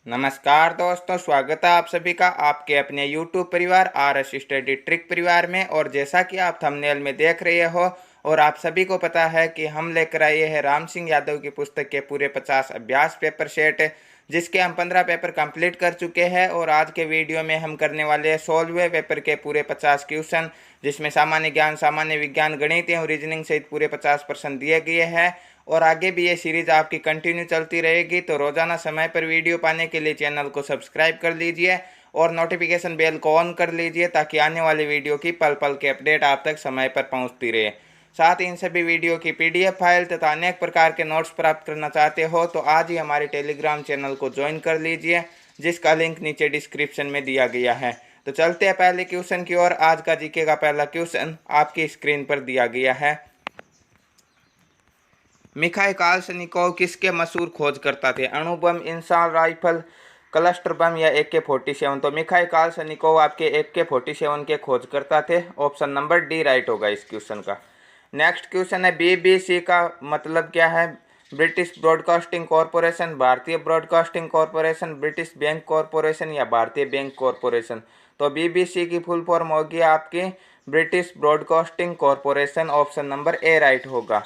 नमस्कार दोस्तों, स्वागत है आप सभी का आपके अपने YouTube परिवार RS स्टडी ट्रिक परिवार में। और जैसा कि आप थंबनेल में देख रहे हो और आप सभी को पता है कि हम लेकर आए हैं राम सिंह यादव की पुस्तक के पूरे 50 अभ्यास पेपर सेट, जिसके हम 15 पेपर कंप्लीट कर चुके हैं। और आज के वीडियो में हम करने वाले हैं 16वें पेपर के पूरे 50 क्वेश्चन, जिसमें सामान्य ज्ञान, सामान्य विज्ञान, गणित एवं रीजनिंग सहित पूरे 50% दिए गए हैं। और आगे भी ये सीरीज आपकी कंटिन्यू चलती रहेगी। तो रोजाना समय पर वीडियो पाने के लिए चैनल को सब्सक्राइब कर लीजिए और नोटिफिकेशन बेल को ऑन कर लीजिए, ताकि आने वाली वीडियो की पल पल के अपडेट आप तक समय पर पहुंचती रहे। साथ ही इन सभी वीडियो की PDF फाइल तथा अनेक प्रकार के नोट्स प्राप्त करना चाहते हो तो आज ही हमारे टेलीग्राम चैनल को ज्वाइन कर लीजिए, जिसका लिंक नीचे डिस्क्रिप्शन में दिया गया है। तो चलते हैं पहले क्वेश्चन की ओर। आज का जीके का पहला क्वेश्चन आपकी स्क्रीन पर दिया गया है। मिखाइल कालशनिकोव किसके मशहूर खोजकर्ता थे? अणु बम, इंसान राइफल, क्लस्टर बम या AK-47? तो मिखाइल कालशनिकोव आपके AK-47 के खोजकर्ता थे। ऑप्शन नंबर डी राइट होगा इस क्वेश्चन का। नेक्स्ट क्वेश्चन है, BBC का मतलब क्या है? ब्रिटिश ब्रॉडकास्टिंग कॉरपोरेशन, भारतीय broadcasting corporation, British bank corporation या भारतीय बैंक कॉरपोरेशन? तो BBC की फुल फॉर्म होगी आपकी British broadcasting corporation. Option number A right होगा।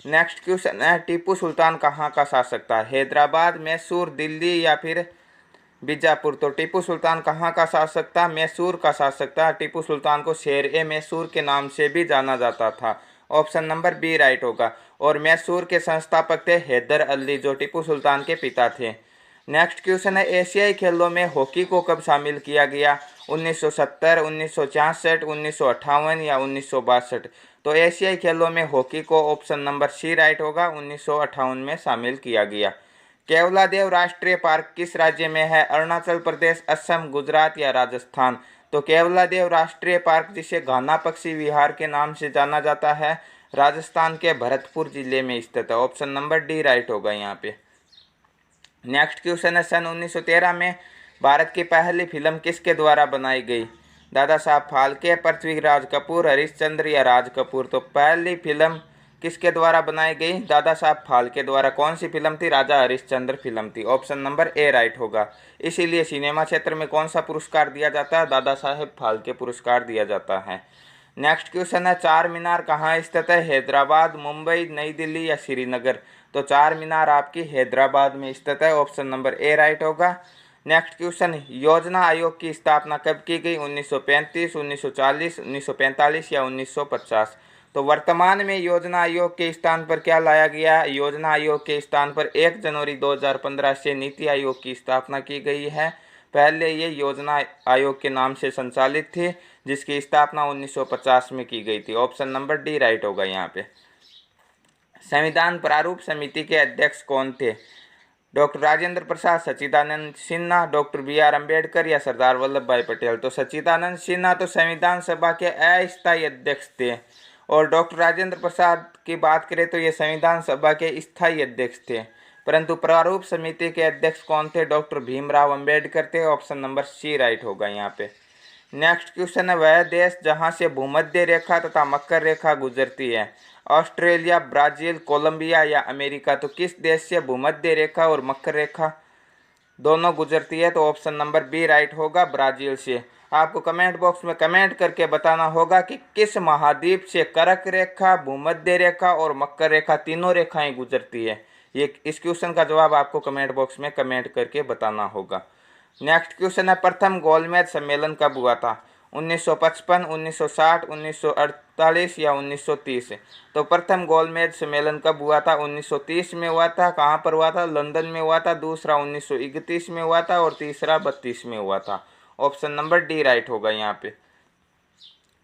नेक्स्ट क्वेश्चन है, टीपू सुल्तान कहाँ का शासक था? हैदराबाद, मैसूर, दिल्ली या फिर बीजापुर? तो टीपू सुल्तान कहाँ का शासक था? मैसूर का शासक था। टीपू सुल्तान को शेर-ए-मैसूर के नाम से भी जाना जाता था। ऑप्शन नंबर बी राइट होगा। और मैसूर के संस्थापक थे हैदर अली, जो टीपू सुल्तान के पिता थे। नेक्स्ट क्वेश्चन है, एशियाई खेलों में हॉकी को कब शामिल किया गया? 1970, 1966, 1958 या 1962? तो एशियाई खेलों में हॉकी को ऑप्शन नंबर सी राइट होगा, 1958 में शामिल किया गया। केवलादेव राष्ट्रीय पार्क किस राज्य में है? अरुणाचल प्रदेश, असम, गुजरात या राजस्थान? तो केवलादेव राष्ट्रीय पार्क, जिसे घाना पक्षी विहार के नाम से जाना जाता है, राजस्थान के भरतपुर जिले में स्थित है। ऑप्शन नंबर डी राइट होगा यहाँ पे। नेक्स्ट क्वेश्चन है, सन 1913 में भारत की पहली फिल्म किसके द्वारा बनाई गई? दादा साहब फाल्के, पृथ्वीराज कपूर, हरिश्चंद्र या राज कपूर? तो पहली फिल्म किसके द्वारा बनाई गई? दादा साहब फाल्के द्वारा। कौन सी फिल्म थी? राजा हरिश्चंद्र फिल्म थी। ऑप्शन नंबर ए राइट होगा। इसीलिए सिनेमा क्षेत्र में कौन सा पुरस्कार दिया जाता है? दादा साहेब फाल्के पुरस्कार दिया जाता है। नेक्स्ट क्वेश्चन है, चार मीनार कहाँ स्थित है? हैदराबाद, मुंबई, नई दिल्ली या श्रीनगर? तो चार मीनार आपकी हैदराबाद में स्थित है। ऑप्शन नंबर ए राइट होगा। नेक्स्ट क्वेश्चन, योजना आयोग की स्थापना कब की गई? 1935, 1940, 1945 या 1950? तो वर्तमान में योजना आयोग के स्थान पर क्या लाया गया? योजना आयोग के स्थान पर 1 जनवरी 2015 से नीति आयोग की स्थापना की गई है। पहले ये योजना आयोग के नाम से संचालित थी, जिसकी स्थापना 1950 में की गई थी। ऑप्शन नंबर डी राइट होगा यहाँ पे। संविधान प्रारूप समिति के अध्यक्ष कौन थे? डॉक्टर राजेंद्र प्रसाद, सच्चिदानंद सिन्हा, डॉक्टर BR अम्बेडकर या सरदार वल्लभ भाई पटेल? तो सच्चिदानंद सिन्हा तो संविधान सभा के अस्थायी अध्यक्ष थे। और डॉक्टर राजेंद्र प्रसाद की बात करें तो ये संविधान सभा के स्थायी अध्यक्ष थे। परंतु प्रारूप समिति के अध्यक्ष कौन थे? डॉक्टर भीमराव अम्बेडकर थे। ऑप्शन नंबर सी राइट होगा यहाँ पे। नेक्स्ट क्वेश्चन है, वह देश जहां से भूमध्य रेखा तथा मकर रेखा गुजरती है? ऑस्ट्रेलिया, ब्राजील, कोलंबिया या अमेरिका? तो किस देश से भूमध्य रेखा और मकर रेखा दोनों गुजरती है? तो ऑप्शन नंबर बी राइट होगा, ब्राजील से। आपको कमेंट बॉक्स में कमेंट करके बताना होगा कि किस महाद्वीप से कर्क रेखा, भूमध्य रेखा और मकर रेखा तीनों रेखाएं गुजरती है। ये इस क्वेश्चन का जवाब आपको कमेंट बॉक्स में कमेंट करके बताना होगा। नेक्स्ट क्वेश्चन है, प्रथम गोलमेज सम्मेलन कब हुआ था? 1955, 1960, 1948 या 1930? तो प्रथम गोलमेज सम्मेलन कब हुआ था? 1930 में हुआ था। कहाँ पर हुआ था? लंदन में हुआ था। दूसरा 1931 में हुआ था और तीसरा 32 में हुआ था। ऑप्शन नंबर डी राइट होगा यहाँ पे।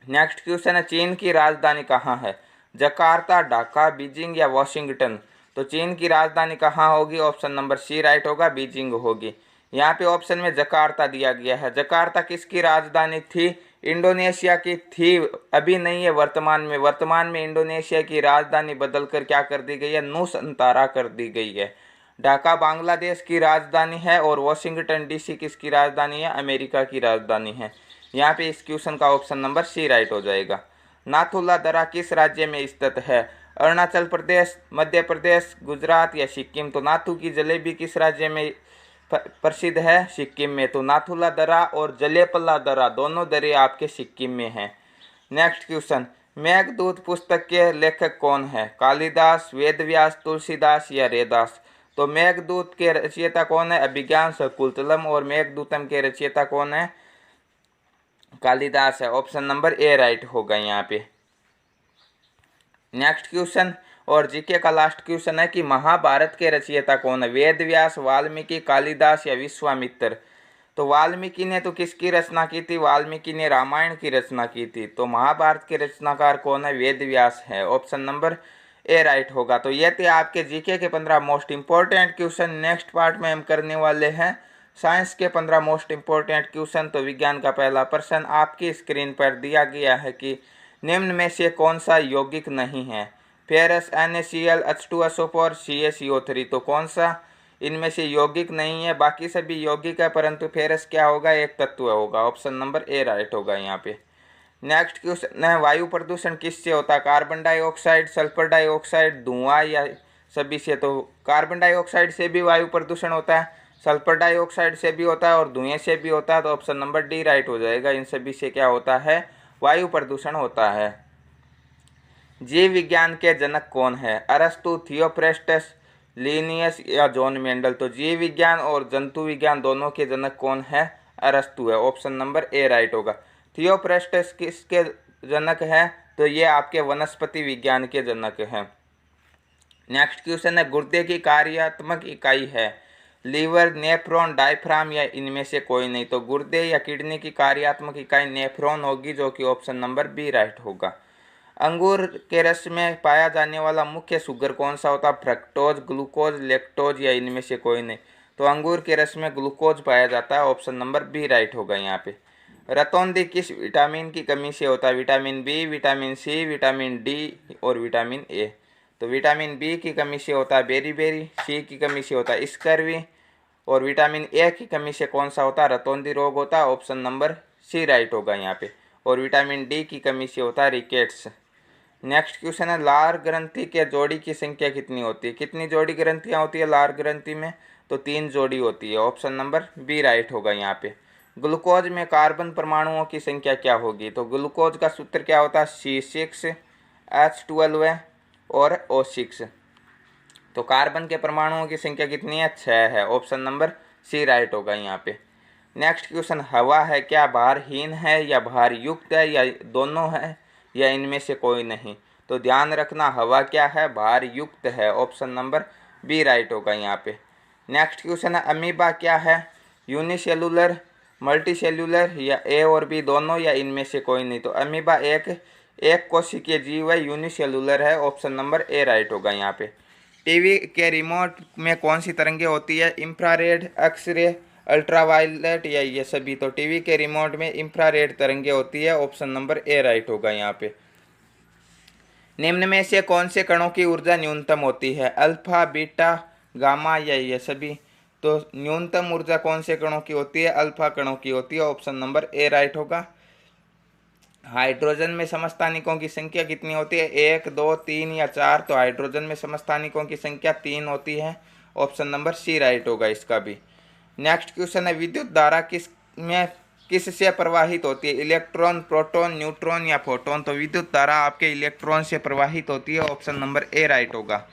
नेक्स्ट क्वेश्चन है, चीन की राजधानी कहाँ है? जकार्ता, ढाका, बीजिंग या वाशिंगटन? तो चीन की राजधानी कहाँ होगी? ऑप्शन नंबर सी राइट होगा, बीजिंग होगी। यहाँ पे ऑप्शन में जकार्ता दिया गया है। जकार्ता किसकी राजधानी थी? इंडोनेशिया की थी, अभी नहीं है वर्तमान में। वर्तमान में इंडोनेशिया की राजधानी बदलकर क्या कर दी गई है? नूसंतारा कर दी गई है। ढाका बांग्लादेश की राजधानी है और वाशिंगटन DC किसकी राजधानी है? अमेरिका की राजधानी है। यहाँ पे इस क्वेश्चन का ऑप्शन नंबर सी राइट हो जाएगा। नाथुला दर्रा किस राज्य में स्थित है? अरुणाचल प्रदेश, मध्य प्रदेश, गुजरात या सिक्किम? तो नाथू की जलेबी किस राज्य में प्रसिद्ध है? सिक्किम में। तो नाथुला दर्रा और जलेपल्ला दर्रा दोनों दर्रे आपके सिक्किम में हैं। नेक्स्ट क्वेश्चन, मेघदूत पुस्तक के लेखक कौन है? कालिदास, वेदव्यास, तुलसीदास या रैदास? तो मेघदूत के रचयिता कौन है? अभिज्ञान शाकुंतलम। और मेघदूतम के रचयिता कौन है? कालिदास है। ऑप्शन नंबर ए राइट होगा यहाँ पे। नेक्स्ट क्वेश्चन और जीके का लास्ट क्वेश्चन है कि महाभारत के रचयिता कौन है? वेदव्यास, वाल्मीकि, कालिदास या विश्वामित्र? तो वाल्मीकि ने तो किसकी रचना की थी? वाल्मीकि ने रामायण की रचना की थी। तो महाभारत के रचनाकार कौन है? वेदव्यास है। ऑप्शन नंबर ए राइट होगा। तो ये थे आपके जीके के 15 most important question. Next part में हम करने वाले हैं साइंस के 15 मोस्ट इंपॉर्टेंट क्वेश्चन। तो विज्ञान का पहला प्रश्न आपकी स्क्रीन पर दिया गया है कि निम्न में से कौन सा यौगिक नहीं है? Ferrous, NaCl, H2SO4, CaCO3। तो कौन सा इनमें से यौगिक नहीं है? बाकी सभी यौगिक है, परंतु फेरस क्या होगा? एक तत्व होगा। ऑप्शन नंबर ए राइट होगा यहाँ पे। नेक्स्ट क्वेश्चन है, वायु प्रदूषण किससे होता है? कार्बन डाइऑक्साइड, सल्फर डाइऑक्साइड, धुआं या सभी से? तो कार्बन डाइऑक्साइड से भी वायु प्रदूषण होता है, सल्फर डाइऑक्साइड से भी होता है और धुएं से भी होता है। तो ऑप्शन नंबर डी राइट हो जाएगा। इन सभी से क्या होता है? वायु प्रदूषण होता है। जीव विज्ञान के जनक कौन है? अरस्तु, थियोफ्रेस्टस, लिनियस या जॉन मेंडल? तो जीव विज्ञान और जंतु विज्ञान दोनों के जनक कौन है? अरस्तु है। ऑप्शन नंबर ए राइट होगा। थियोफ्रेस्टस किसके जनक है? तो ये आपके वनस्पति विज्ञान के जनक हैं। नेक्स्ट क्वेश्चन है, गुर्दे की कार्यात्मक इकाई है? लीवर, नेफ्रॉन, डायफ्राम या इनमें से कोई नहीं? तो गुर्दे या किडनी की कार्यात्मक इकाई नेफ्रॉन होगी, जो कि ऑप्शन नंबर बी राइट होगा। अंगूर के रस में पाया जाने वाला मुख्य शुगर कौन सा होता है? फ्रक्टोज, ग्लूकोज, लैक्टोज या इनमें से कोई नहीं? तो अंगूर के रस में ग्लूकोज पाया जाता है। ऑप्शन नंबर बी राइट होगा यहाँ पे। रतौंधी किस विटामिन की कमी से होता है? Vitamin B, vitamin C, vitamin D और विटामिन ए? तो विटामिन बी की कमी से होता है बेरीबेरी, सी की कमी से होता है स्कर्वी और विटामिन ए की कमी से कौन सा होता है? रतौंधी रोग होता है। ऑप्शन नंबर सी राइट होगा यहाँ पे। और विटामिन डी की कमी से होता है रिकेट्स। नेक्स्ट क्वेश्चन है, लार ग्रंथि के जोड़ी की संख्या कितनी होती है? कितनी जोड़ी ग्रंथियां होती है लार ग्रंथि में? तो 3 जोड़ी होती है। ऑप्शन नंबर बी राइट होगा यहाँ पे। ग्लूकोज में कार्बन परमाणुओं की संख्या क्या होगी? तो ग्लूकोज का सूत्र क्या होता है? C6, H12 और O6। तो कार्बन के परमाणुओं की संख्या कितनी है? 6 है। ऑप्शन नंबर सी राइट होगा यहाँ पे। नेक्स्ट क्वेश्चन, हवा है क्या भारहीन है या भार युक्त है या दोनों है या इनमें से कोई नहीं? तो ध्यान रखना, हवा क्या है? भार युक्त है। ऑप्शन नंबर बी राइट होगा यहाँ पे। नेक्स्ट क्वेश्चन है, अमीबा क्या है? यूनिसेलुलर, मल्टीसेलुलर या ए और बी दोनों या इनमें से कोई नहीं? तो अमीबा एक कोशिकीय जीव है, यूनिसेलुलर है। ऑप्शन नंबर ए राइट होगा यहाँ पे। टीवी के रिमोट में कौन सी तरंगें होती है? इंफ्रारेड, एक्सरे, अल्ट्रावायलेट या ये सभी? तो टीवी के रिमोट में इंफ्रारेड तरंगें होती है। ऑप्शन नंबर ए राइट होगा यहाँ पे। निम्न में से कौन से कणों की ऊर्जा न्यूनतम होती है? अल्फा, बीटा, गामा या ये सभी? तो न्यूनतम ऊर्जा कौन से कणों की होती है? अल्फा कणों की होती है। ऑप्शन नंबर ए राइट होगा। हाइड्रोजन में समस्थानिकों की संख्या कितनी होती है? 1, 2, 3 या 4? तो हाइड्रोजन में समस्थानिकों की संख्या 3 होती है। ऑप्शन नंबर सी राइट होगा इसका भी। नेक्स्ट क्वेश्चन है, विद्युत धारा किससे प्रवाहित होती है? इलेक्ट्रॉन, प्रोटॉन, न्यूट्रॉन या फोटोन? तो विद्युत धारा आपके इलेक्ट्रॉन से प्रवाहित होती है। ऑप्शन नंबर ए राइट होगा।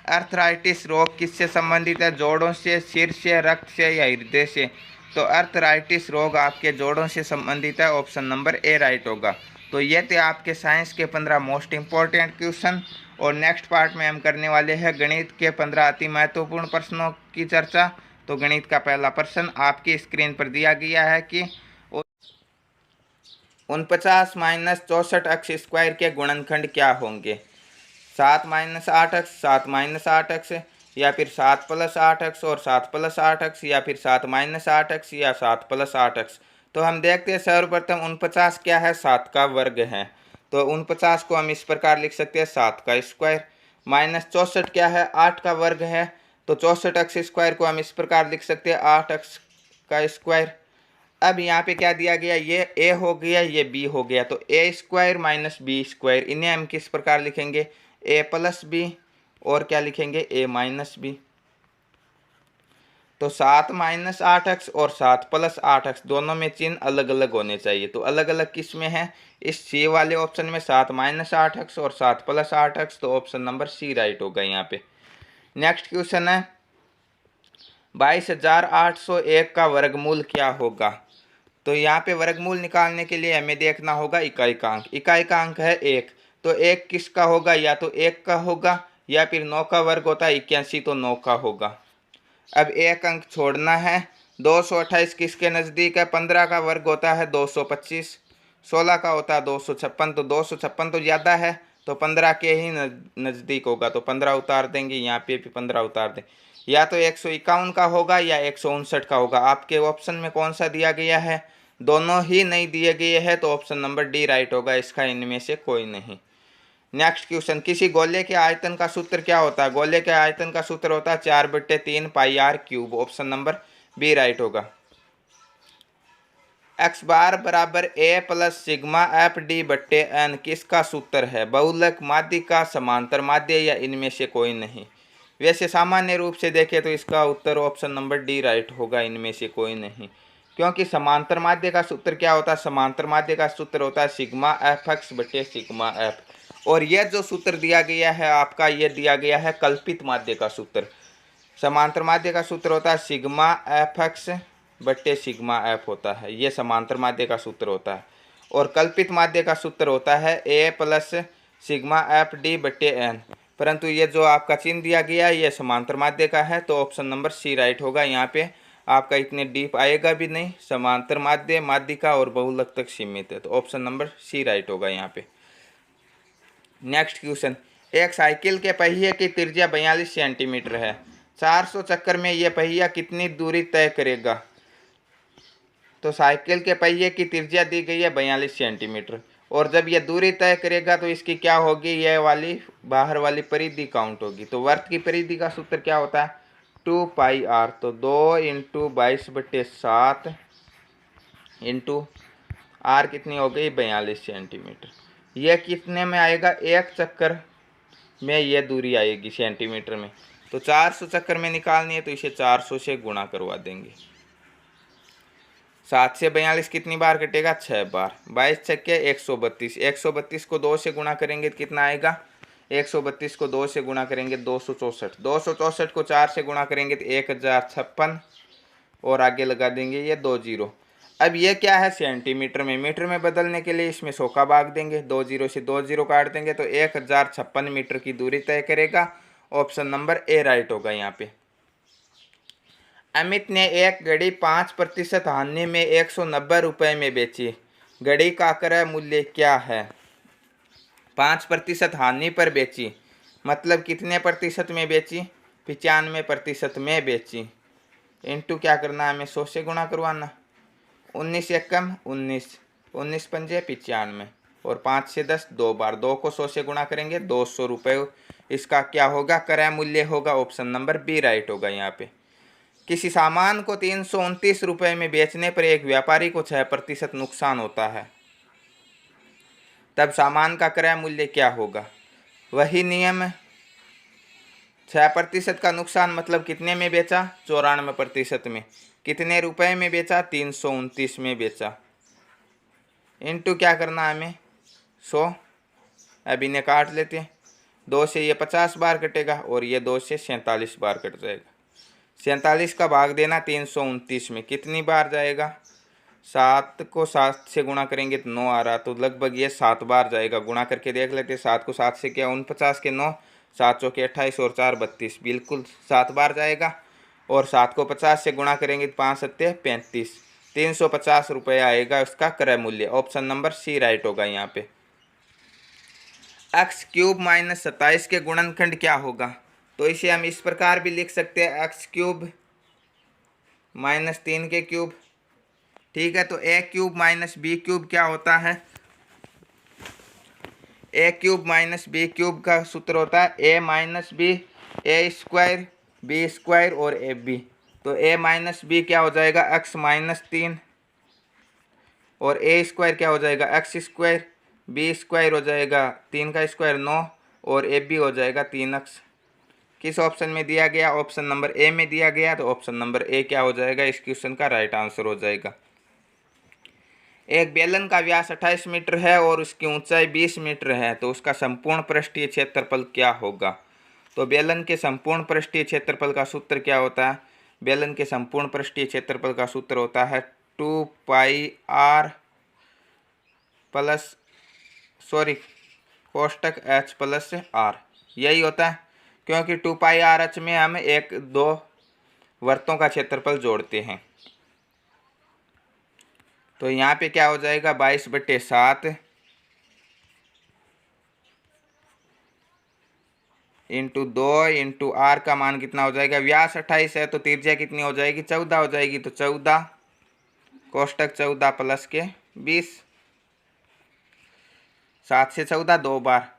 अर्थराइटिस रोग किससे संबंधित है? जोड़ों से, सिर से, रक्त से या हृदय से? तो अर्थराइटिस रोग आपके जोड़ों से संबंधित है। ऑप्शन नंबर ए राइट होगा। तो ये थे आपके साइंस के 15 मोस्ट इंपॉर्टेंट क्वेश्चन। और नेक्स्ट पार्ट में हम करने वाले हैं गणित के 15 अति महत्वपूर्ण प्रश्नों की चर्चा। तो गणित का पहला प्रश्न आपकी स्क्रीन पर दिया गया है कि 49 - 64 x स्क्वायर के गुणनखंड क्या होंगे? 7 - 8x, 7 - 8x या फिर 7 + 8x और 7 + 8x या फिर 7 - 8x या 7 + 8x? तो हम देखते हैं सर्वप्रथम 49 क्या है? 7 का वर्ग है। तो 49 को हम इस प्रकार लिख सकते हैं 7 का स्क्वायर। माइनस 64 क्या है? 8 का वर्ग है। तो 64x स्क्वायर को हम इस प्रकार लिख सकते हैं 8x का स्क्वायर। अब यहाँ पे क्या दिया गया? ये a हो गया, ये b हो गया। तो a square minus b square, इन्हें हम किस प्रकार लिखेंगे? a + b और क्या लिखेंगे? a - b। तो 7 माइनस 8x और 7 प्लस 8x दोनों में चिन्ह अलग अलग होने चाहिए। तो अलग अलग किस में है? इस सी वाले ऑप्शन में 7 माइनस 8x और 7 प्लस 8x, तो ऑप्शन नंबर सी राइट होगा यहाँ पे। नेक्स्ट क्वेश्चन है 22,801 का वर्गमूल क्या होगा? तो यहाँ पे वर्गमूल निकालने के लिए हमें देखना होगा इकाई का अंक। इकाई का अंक है 1, तो 1 किसका होगा? या तो 1 का होगा या फिर 9 का वर्ग होता है 81, तो 9 का होगा। अब एक अंक छोड़ना है। 228 किसके नज़दीक है? 15 का वर्ग होता है 225, 16 का होता है 256, तो 256 तो ज़्यादा है, तो 15 के ही नज़दीक होगा, तो 15 उतार देंगे, यहाँ पे भी 15 उतार दें। या तो 151 का होगा या 159 का होगा। आपके ऑप्शन में कौन सा दिया गया है? दोनों ही नहीं दिए गए हैं, तो ऑप्शन नंबर डी राइट होगा, इसका इनमें से कोई नहीं। नेक्स्ट क्वेश्चन, किसी गोले के आयतन का सूत्र क्या होता है? गोले के आयतन का सूत्र होता है 4/3 pi R cube, option number B right होगा। एक्स बार बराबर A plus sigma F D बट्टे एन किसका सूत्र है? बहुलक, माध्यिका, समांतर माध्य या इनमें से कोई नहीं? वैसे सामान्य रूप से देखें तो इसका उत्तर ऑप्शन नंबर डी राइट होगा, इनमें से कोई नहीं। क्योंकि समांतर माध्य का सूत्र क्या होता है? समांतर माध्य का सूत्र होता है सिग्मा एफ एक्स बटे सिग्मा एफ। और यह जो सूत्र दिया गया है आपका, यह दिया गया है कल्पित माध्य का सूत्र। समांतर माध्य का सूत्र होता है सिग्मा एफ एक्स बट्टे सिग्मा एफ होता है, ये समांतर माध्य का सूत्र होता है। और कल्पित माध्य का सूत्र होता है ए प्लस सिग्मा एफ डी बट्टे एन। परंतु ये जो आपका चिन्ह दिया गया है ये समांतर माध्य का है, तो ऑप्शन नंबर सी राइट होगा। यहाँ पे आपका इतने डीप आएगा भी नहीं, समांतर माध्य, माध्यिका और बहुलक तक सीमित है, तो ऑप्शन नंबर सी राइट होगा यहाँ पे। नेक्स्ट क्वेश्चन, एक साइकिल के पहिए की त्रिज्या 42 सेंटीमीटर है। 400 चक्कर में यह पहिया कितनी दूरी तय करेगा? तो साइकिल के पहिए की त्रिज्या दी गई है 42 सेंटीमीटर, और जब यह दूरी तय करेगा तो इसकी क्या होगी? यह वाली बाहर वाली परिधि काउंट होगी। तो वर्त की परिधि का सूत्र क्या होता है? 2 पाई आर। तो 2 इंटू 22/7 इंटू आर कितनी हो गई? 42 सेंटीमीटर। यह कितने में आएगा? एक चक्कर में यह दूरी आएगी सेंटीमीटर में। तो 400 चक्कर में निकालनी है तो इसे 400 से गुणा करवा देंगे। 7 से 42 कितनी बार कटेगा? 6 बार। 22 छक्के 132, 132 को 2 से गुणा करेंगे तो कितना आएगा? 132 को 2 से गुणा करेंगे 264, 264 को 4 से गुणा करेंगे तो 1056, और आगे लगा देंगे ये 2 जीरो। अब ये क्या है? सेंटीमीटर में। मीटर में बदलने के लिए इसमें 100 का भाग देंगे, 2 जीरो से 2 जीरो काट देंगे, तो 1056 मीटर की दूरी तय करेगा। ऑप्शन नंबर ए राइट होगा यहाँ पे। अमित ने एक घड़ी 5% हानि में 190 रुपये में बेची। घड़ी का क्रय मूल्य क्या है? 5% हानि पर बेची, मतलब कितने प्रतिशत में बेची? 95% में बेची। इंटू क्या करना है हमें? 100 से गुणा करवाना। 19 एकम 19, 19 पंजे 95, और 5 से 10 2 बार, 2 को 100 से गुणा करेंगे 200 रुपये। इसका क्या होगा? क्रय मूल्य होगा। ऑप्शन नंबर बी राइट होगा यहाँ पे। किसी सामान को 329 रुपये में बेचने पर एक व्यापारी को 6% नुकसान होता है, तब सामान का क्रय मूल्य क्या होगा? वही नियम है, 6% का नुकसान मतलब कितने में बेचा? 94% में। कितने रुपए में बेचा? 329 में बेचा। इंटू क्या करना है हमें? 100। अब इन्हें काट लेते हैं। 2 से ये 50 बार कटेगा और ये 2 से 47 बार कट जाएगा। 47 का भाग देना 329 में, कितनी बार जाएगा? 7 को 7 से गुणा करेंगे तो 9 आ रहा, तो लगभग ये 7 बार जाएगा। गुणा करके देख लेते हैं। 7 को 7 से क्या? 49 के 9, 7 चौके 28 और 4 32, बिल्कुल 7 बार जाएगा। और 7 को 50 से गुणा करेंगे तो 5 सत्ते 35, 350 रुपये आएगा उसका क्रय मूल्य। ऑप्शन नंबर सी राइट होगा यहाँ पे। एक्स क्यूब माइनस 27 के गुणनखंड क्या होगा? तो इसे हम इस प्रकार भी लिख सकते हैं, एक्स क्यूब माइनस 3 के क्यूब। ठीक है, तो ए क्यूब माइनस बी क्यूब क्या होता है? ए क्यूब माइनस बी क्यूब का सूत्र होता है ए माइनस बी, ए स्क्वायर, बी स्क्वायर और ए बी। तो ए माइनस बी क्या हो जाएगा? एक्स माइनस 3, और ए स्क्वायर क्या हो जाएगा? एक्स स्क्वायर, बी स्क्वायर हो जाएगा 3 का स्क्वायर 9, और ए बी हो जाएगा 3x। किस ऑप्शन में दिया गया? ऑप्शन नंबर ए में दिया गया। तो ऑप्शन नंबर ए क्या हो जाएगा इस क्वेश्चन का राइट आंसर हो जाएगा। एक बेलन का व्यास 28 मीटर है और उसकी ऊंचाई 20 मीटर है, तो उसका संपूर्ण पृष्ठीय क्षेत्रफल क्या होगा? तो बेलन के संपूर्ण पृष्ठीय क्षेत्रफल का सूत्र क्या होता है? बेलन के संपूर्ण पृष्ठीय क्षेत्रफल का सूत्र होता है 2πr प्लस कोष्टक h प्लस r, यही होता है, क्योंकि 2πr में हम एक दो वृत्तों का क्षेत्रफल जोड़ते हैं। तो यहाँ पे क्या हो जाएगा 22/7 इंटू 2 इंटू आर का मान कितना हो जाएगा? व्यास 28 है तो त्रिज्या कितनी हो जाएगी? 14 हो जाएगी। तो 14 कोष्टक 14 प्लस के 20, 7 से 14 दो बार,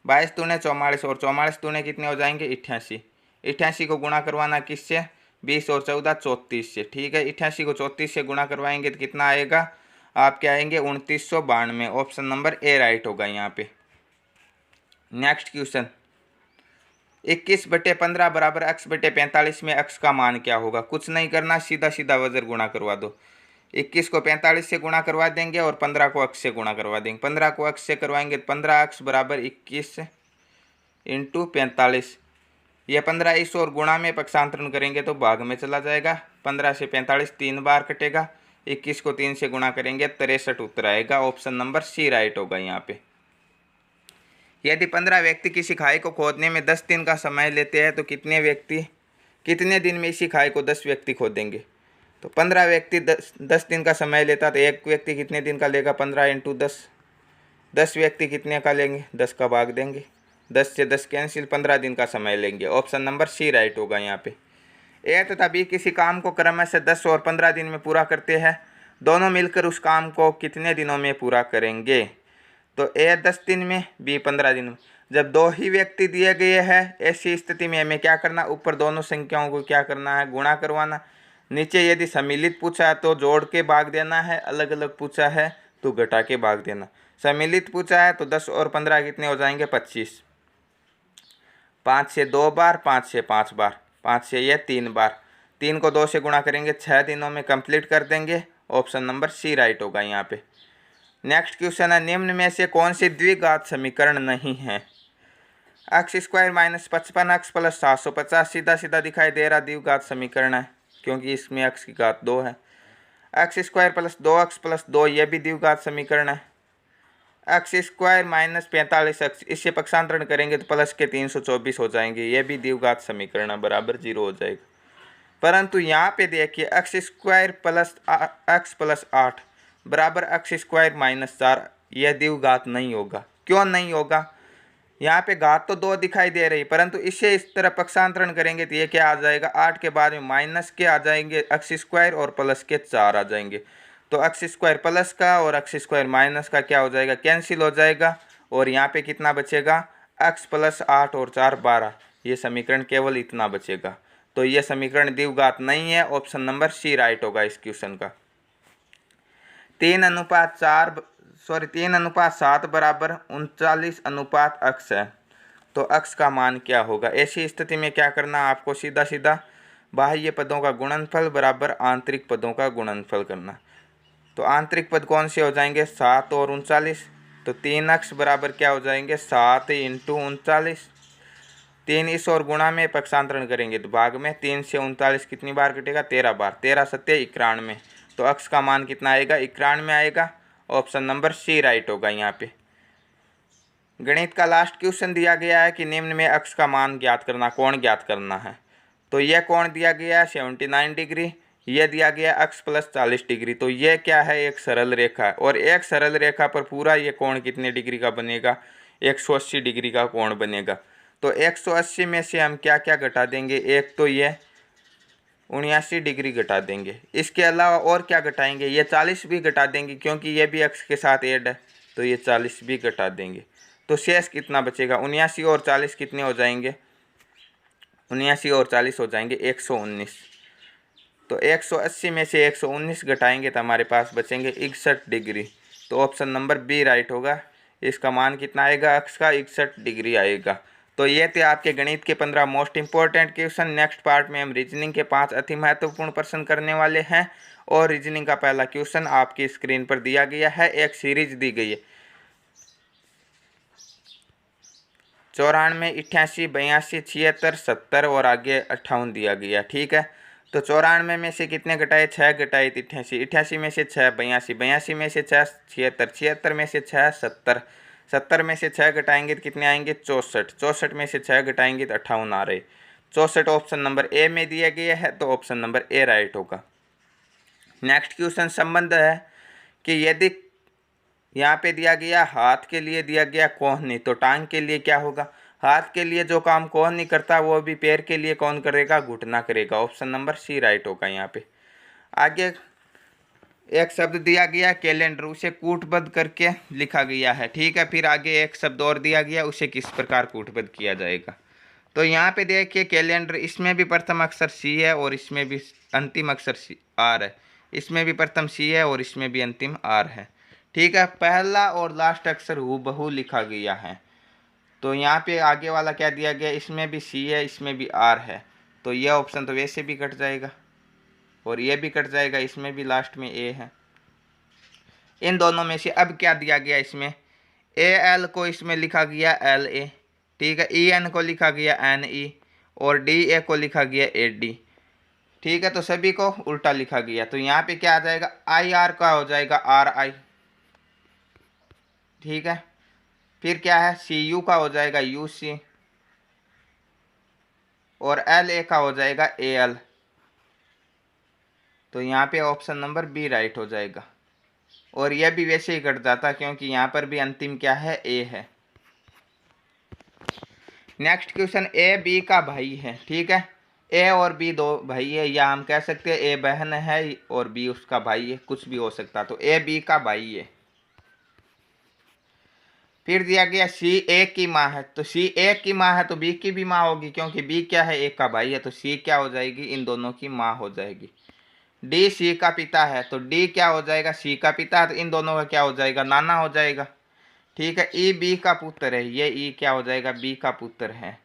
22 दूने 44 और 44 दूने कितने हो जाएंगे? 88। 88 को गुणा करवाना किससे? 20 और 14 34 से। ठीक है, 88 को 34 से गुणा करवाएंगे तो कितना आएगा? आपके आएंगे 2992। ऑप्शन नंबर ए राइट होगा यहाँ पे। नेक्स्ट क्वेश्चन, 21/15 बराबर x/45 में x का मान क्या होगा? कुछ नहीं करना, सीधा सीधा वजर गुणा करवा दो। 21 को 45 से गुणा करवा देंगे और 15 को x से गुणा करवा देंगे। 15 को x से करवाएंगे तो 15x बराबर 21 इंटू 45। यह 15 इस और गुणा में पक्षांतरण करेंगे तो भाग में चला जाएगा। 15 से 45 3 बार कटेगा। 21 को 3 से गुणा करेंगे 63 उत्तर आएगा। ऑप्शन नंबर सी राइट होगा यहाँ पे। यदि 15 व्यक्ति किसी खाई को खोदने में 10 दिन का समय लेते हैं तो कितने दिन में इसी खाई को 10 व्यक्ति खोदेंगे? तो 15 व्यक्ति 10 दिन का समय लेता तो एक व्यक्ति कितने दिन का लेगा? 15 इंटू 10। 10 व्यक्ति कितने का लेंगे? 10 का भाग देंगे। 10 से 10 कैंसिल, 15 दिन का समय लेंगे। ऑप्शन नंबर सी राइट होगा यहाँ पे। ए तथा बी किसी काम को क्रम से 10 और 15 दिन में पूरा करते हैं। दोनों मिलकर उस काम को कितने दिनों में पूरा करेंगे? तो ए 10 दिन में, बी 15 दिन में। जब दो ही व्यक्ति दिए गए हैं, ऐसी स्थिति में हमें क्या करना? ऊपर दोनों संख्याओं को क्या करना है? गुणा करवाना। नीचे यदि सम्मिलित पूछा है तो जोड़ के भाग देना है, अलग अलग पूछा है तो घटा के भाग देना। सम्मिलित पूछा है तो 10 और 15 कितने हो जाएंगे? 25। 5 से 2 बार, 5 से 5 बार, 5 से यह 3 बार। 3 को 2 से गुणा करेंगे, 6 दिनों में कंप्लीट कर देंगे। ऑप्शन नंबर सी राइट होगा यहाँ पे। नेक्स्ट क्वेश्चन है, निम्न में से कौन सी द्विघात समीकरण नहीं है? x² - 55x प्लस 750 सीधा सीधा दिखाई दे रहा द्विघात समीकरण है, क्योंकि इसमें x की घात 2 है। x² + 2x + 2 यह भी द्विघात समीकरण है। x² - 45x इससे पक्षांतरण करेंगे तो प्लस के 324 हो जाएंगे, यह भी द्विघात समीकरण है, बराबर 0 हो जाएगा। परंतु यहाँ पे देखिए x² + x + 8 बराबर x² - 4, यह द्विघात नहीं होगा। क्यों नहीं होगा? यहाँ पे घात तो 2 दिखाई दे रही, परंतु इसे इस तरह पक्षांतरण करेंगे तो ये क्या आ जाएगा? 8 के बाद में माइनस के आ जाएंगे x² और प्लस के 4 आ जाएंगे। तो x² प्लस का और x² माइनस का क्या हो जाएगा? कैंसिल हो जाएगा। और यहाँ पे कितना बचेगा? x + 8 और 4 12। ये समीकरण केवल इतना बचेगा। तो ये समीकरण द्विघात नहीं है। ऑप्शन नंबर सी राइट होगा इस क्वेश्चन का। 3:7 बराबर 39:x है, तो x का मान क्या होगा? ऐसी स्थिति में क्या करना? आपको सीधा सीधा बाह्य पदों का गुणनफल बराबर आंतरिक पदों का गुणनफल करना। तो आंतरिक पद कौन से हो जाएंगे? 7 और 39। तो 3x बराबर क्या हो जाएंगे? 7 इंटू 39। 3 इस और गुणा में पक्षांतरण करेंगे तो भाग में। 3 से 39 कितनी बार कटेगा? 13 बार। 13 सत्ते 91। तो x का मान कितना आएगा? 91 आएगा। ऑप्शन नंबर सी राइट होगा यहाँ पे। गणित का लास्ट क्वेश्चन दिया गया है कि निम्न में x का मान ज्ञात करना। कोण ज्ञात करना है। तो यह कोण दिया गया है 79 डिग्री, यह दिया गया x + 40 डिग्री। तो यह क्या है? एक सरल रेखा है, और एक सरल रेखा पर पूरा ये कोण कितने डिग्री का बनेगा? 180 डिग्री का कोण बनेगा। तो 180 में से हम क्या क्या घटा देंगे? एक तो ये 79 डिग्री घटा देंगे। इसके अलावा और क्या घटाएंगे? ये 40 भी घटा देंगे, क्योंकि ये भी x के साथ ऐड है, तो ये 40 भी घटा देंगे। तो शेष कितना बचेगा? 79 और 40 कितने हो जाएंगे? 79 और 40 हो जाएंगे 119। तो 180 में से 119 घटाएंगे तो हमारे पास बचेंगे 61 डिग्री। तो ऑप्शन नंबर बी राइट होगा। इसका मान कितना आएगा? x का 61 डिग्री आएगा। तो ये थे आपके गणित के 15 most important question. Next part में हम रीजनिंग के 5 अति महत्वपूर्ण प्रश्न करने वाले हैं। और रीजनिंग का पहला क्वेश्चन आपकी स्क्रीन पर दिया गया है। एक सीरीज दी गई है 94, 88, 82, 76, 70 और आगे 58 दिया गया। ठीक है, तो 94 में से कितने घटाए? 6 घटाए 88, 88 में से 6 82, 82 में से 6 76, 76 में से 6 70, 70 में से 6 घटाएंगे तो कितने आएंगे? 64, 64 में से 6 घटाएंगे तो 58 आ रहे। 64 ऑप्शन नंबर ए में दिया गया है, तो ऑप्शन नंबर ए राइट होगा। नेक्स्ट क्वेश्चन संबंध है कि यदि यहाँ पे दिया गया हाथ के लिए दिया गया कोहनी, तो टांग के लिए क्या होगा? हाथ के लिए जो काम कोहनी करता वो भी पैर के लिए कौन करेगा? घुटना करेगा। ऑप्शन नंबर सी राइट होगा यहाँ पे। आगे एक शब्द दिया गया कैलेंडर, उसे कूटबद्ध करके लिखा गया है। ठीक है, फिर आगे एक शब्द और दिया गया, उसे किस प्रकार कूटबद्ध किया जाएगा? तो यहाँ पे देखिए कैलेंडर, इसमें भी प्रथम अक्षर सी है और इसमें भी अंतिम अक्षर सी आर है। इसमें भी प्रथम सी है और इसमें भी अंतिम आर है। ठीक है, पहला और लास्ट अक्षर हूबहू लिखा गया है। तो यहाँ पे आगे वाला क्या दिया गया? इसमें भी सी है, इसमें भी आर है, तो यह ऑप्शन तो वैसे भी कट जाएगा और ये भी कट जाएगा। इसमें भी लास्ट में ए है। इन दोनों में से अब क्या दिया गया? इसमें ए एल को इसमें लिखा गया एल ए। ठीक है, ई एन को लिखा गया एन ई और डी ए को लिखा गया ए डी। ठीक है, तो सभी को उल्टा लिखा गया। तो यहाँ पे क्या आ जाएगा? आई आर का हो जाएगा आर आई। ठीक है, फिर क्या है? सी यू का हो जाएगा यू सी और एल ए का हो जाएगा ए एल। तो यहाँ पे ऑप्शन नंबर बी राइट हो जाएगा। और यह भी वैसे ही कट जाता क्योंकि यहाँ पर भी अंतिम क्या है? ए है। नेक्स्ट क्वेश्चन, ए बी का भाई है। ठीक है, ए और बी दो भाई है, या हम कह सकते हैं ए बहन है और बी उसका भाई है, कुछ भी हो सकता। तो ए बी का भाई है। फिर दिया गया सी ए की माँ है, तो सी ए की माँ है तो बी की भी माँ होगी, क्योंकि बी क्या है? ए का भाई है, तो सी क्या हो जाएगी? इन दोनों की माँ हो जाएगी। डी सी का पिता है, तो डी क्या हो जाएगा? सी का पिता है, तो इन दोनों का क्या हो जाएगा? नाना हो जाएगा। ठीक है, ई बी का पुत्र है, ये ई क्या हो जाएगा? बी का पुत्र है,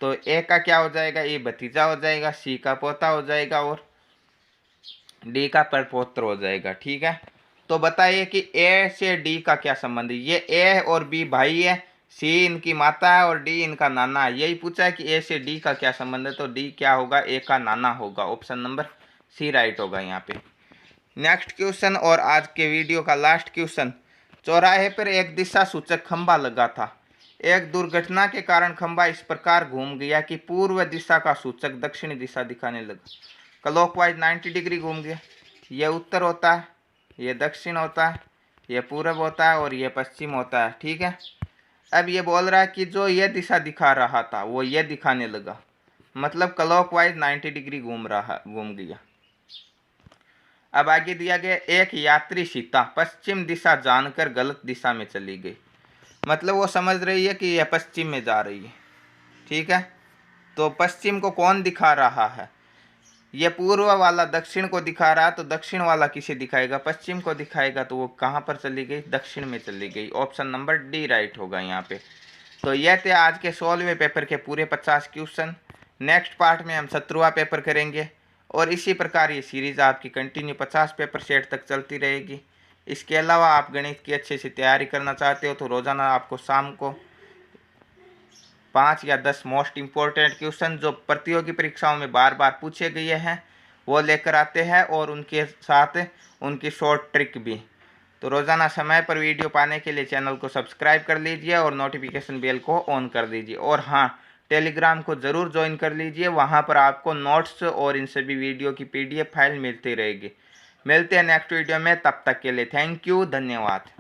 तो ए का क्या हो जाएगा? ई भतीजा हो जाएगा, सी का पोता हो जाएगा और डी का परपौत्र हो जाएगा। ठीक है, तो बताइए कि ए से डी का क्या संबंध है? ये ए और बी भाई है, सी इनकी माता है और डी इनका नाना है। यही पूछा है कि ए से डी का क्या संबंध है, तो डी क्या होगा? ए का नाना होगा। ऑप्शन नंबर सी राइट होगा यहाँ पे। नेक्स्ट क्वेश्चन और आज के वीडियो का लास्ट क्वेश्चन, चौराहे पर एक दिशा सूचक खंभा लगा था। एक दुर्घटना के कारण खंभा इस प्रकार घूम गया कि पूर्व दिशा का सूचक दक्षिणी दिशा दिखाने लगा। क्लॉकवाइज 90 डिग्री घूम गया। यह उत्तर होता है, ये दक्षिण होता है, ये पूर्व होता है और ये पश्चिम होता है। ठीक है, अब ये बोल रहा है कि जो ये दिशा दिखा रहा था वो ये दिखाने लगा, मतलब क्लॉकवाइज 90 डिग्री घूम गया। अब आगे दिया गया, एक यात्री सीता पश्चिम दिशा जानकर गलत दिशा में चली गई। मतलब वो समझ रही है कि यह पश्चिम में जा रही है। ठीक है, तो पश्चिम को कौन दिखा रहा है? ये पूर्व वाला दक्षिण को दिखा रहा है, तो दक्षिण वाला किसे दिखाएगा? पश्चिम को दिखाएगा। तो वो कहाँ पर चली गई? दक्षिण में चली गई। ऑप्शन नंबर डी राइट होगा यहाँ पे। तो यह थे आज के 16वें पेपर के पूरे 50 क्वेश्चन। नेक्स्ट पार्ट में हम 17वां पेपर करेंगे और इसी प्रकार ये सीरीज़ आपकी कंटिन्यू 50 पेपर सेट तक चलती रहेगी। इसके अलावा आप गणित की अच्छे से तैयारी करना चाहते हो तो रोज़ाना आपको शाम को 5 या 10 मोस्ट इम्पोर्टेंट क्वेश्चन जो प्रतियोगी परीक्षाओं में बार बार पूछे गए हैं वो लेकर आते हैं और उनके साथ उनकी शॉर्ट ट्रिक भी। तो रोज़ाना समय पर वीडियो पाने के लिए चैनल को सब्सक्राइब कर लीजिए और नोटिफिकेशन बेल को ऑन कर दीजिए। और हाँ, टेलीग्राम को ज़रूर ज्वाइन कर लीजिए, वहाँ पर आपको नोट्स और इन सभी वीडियो की PDF फाइल मिलती रहेगी। मिलते हैं नेक्स्ट वीडियो में, तब तक के लिए थैंक यू, धन्यवाद।